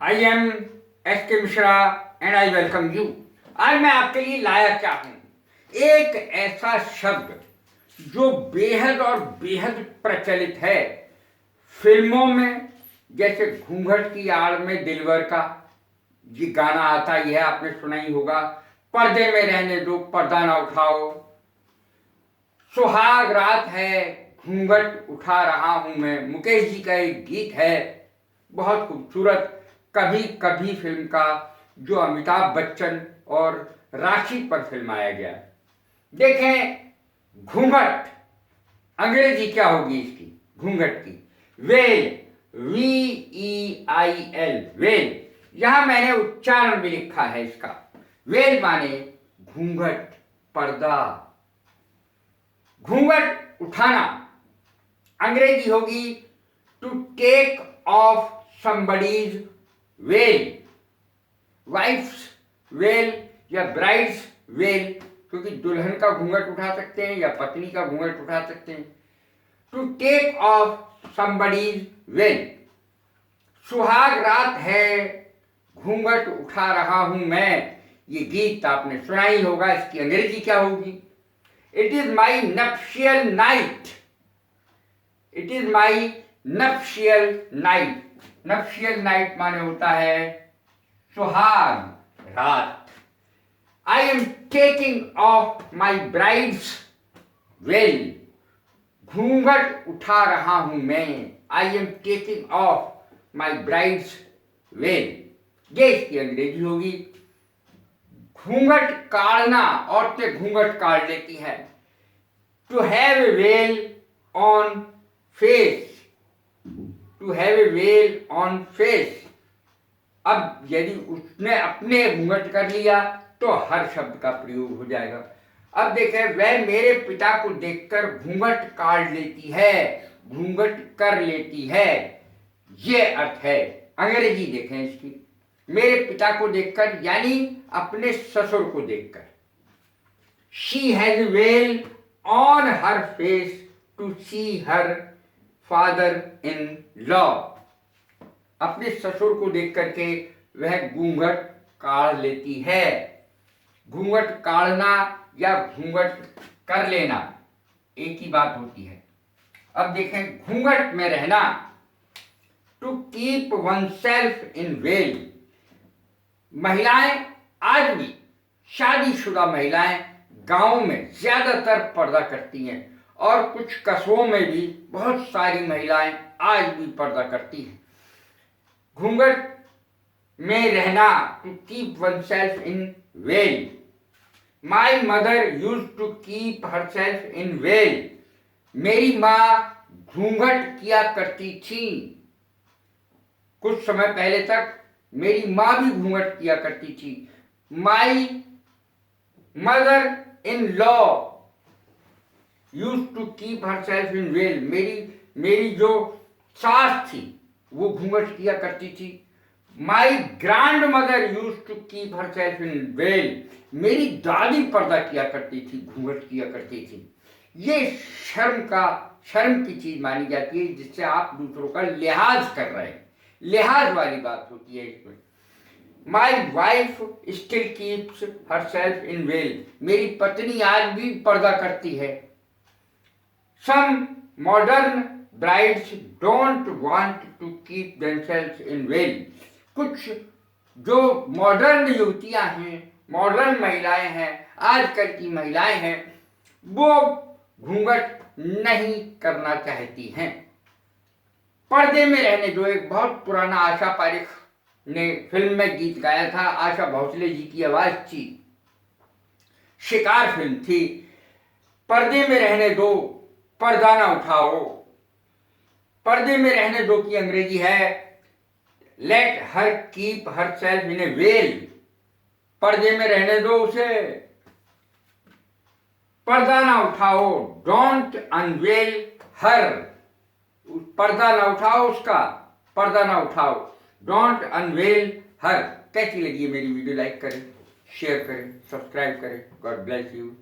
I am S के Mishra and I welcome you. आज मैं आपके लिए लाया क्या हूं, एक ऐसा शब्द जो बेहद और बेहद प्रचलित है फिल्मों में, जैसे घूंघट की आड़ में दिलवर का ये गाना आता ही है, आपने सुना ही होगा। पर्दे में रहने दो, पर्दा ना उठाओ, सुहाग रात है, घूंघट उठा रहा हूं मैं, मुकेश जी का एक गीत है बहुत खूबसूरत, कभी कभी फिल्म का, जो अमिताभ बच्चन और राशि पर फिल्माया गया। देखें, घूंघट अंग्रेजी क्या होगी इसकी, घूंघट की, वेल, VEIL, वेल। यहां मैंने उच्चारण भी लिखा है इसका। वेल माने घूंघट, पर्दा, घूंघट उठाना। अंग्रेजी होगी to take off somebody's veil, wife's veil या ब्राइड्स वेल, क्योंकि दुल्हन का घूंघट उठा सकते हैं या पत्नी का घूंघट उठा सकते हैं। To take off somebody's veil, सुहाग रात है, घूंघट उठा रहा हूं मैं, ये गीत आपने सुना ही होगा। इसकी अंग्रेजी क्या होगी? It is my nuptial night, it is my nuptial night. Nuptial night माने होता है सुहाग रात। I am taking off my bride's veil, घूंघट उठा रहा हूं मैं। I am taking off my bride's veil, ये इसकी अंग्रेजी होगी। घूंघट काढ़ना, औरतें घूंघट काढ़ लेती है। To have a veil on face, to have a veil on face. अब यदि उसने अपने घूंघट कर लिया तो हर शब्द का प्रयोग हो जाएगा। अब देखें, वह मेरे पिता को देखकर घूंघट काढ़ लेती है, घूंघट कर लेती है, ये अर्थ है। अंग्रेजी देखें इसकी, मेरे पिता को देखकर यानी अपने ससुर को देखकर। She has veil on her face to see her father in law, अपने ससुर को देख करके वह घूंघट काढ़ लेती है। घूंघट काढ़ना या घूंघट कर लेना एक ही बात होती है। अब देखें, घूंघट में रहना, to keep oneself in veil. महिलाएं आज भी, शादीशुदा महिलाएं गांव में ज्यादातर पर्दा करती हैं और कुछ कस्बों में भी बहुत सारी महिलाएं आज भी पर्दा करती हैं। घूंघट में रहना, to keep oneself in veil. My mother use to keep herself in veil, मेरी माँ घूंघट किया करती थी। कुछ समय पहले तक मेरी माँ भी घूंघट किया करती थी। My mother in law use to keep herself in veil, मेरी जो सास थी वो घूंघट किया करती थी। My grandmother use to keep herself in veil, मेरी दादी पर्दा किया करती थी, घूंघट किया करती थी। ये शर्म की चीज मानी जाती है, जिससे आप दूसरों का लिहाज कर रहे हैं, लिहाज वाली बात होती है इसमें। My wife still keeps herself in veil, मेरी पत्नी आज भी पर्दा करती है। Some modern brides don't want to keep themselves in veil, कुछ जो मॉडर्न युवतियां हैं, मॉडर्न महिलाएं हैं, आजकल की महिलाएं हैं, वो घूंघट नहीं करना चाहती हैं। पर्दे में रहने दो एक बहुत पुराना आशा पारेख ने फिल्म में गीत गाया था, आशा भोसले जी की आवाज थी, शिकार फिल्म थी। पर्दे में रहने दो, पर्दा ना उठाओ। पर्दे में रहने दो की अंग्रेजी है let her keep herself इन ए वेल, पर्दे में रहने दो उसे, पर्दा ना उठाओ। डोंट अनवेल हर, पर्दा ना उठाओ उसका, पर्दा ना उठाओ। डोंट अनवेल हर। कैसी लगी है मेरी वीडियो? लाइक करें, शेयर करें, सब्सक्राइब करें। God bless you.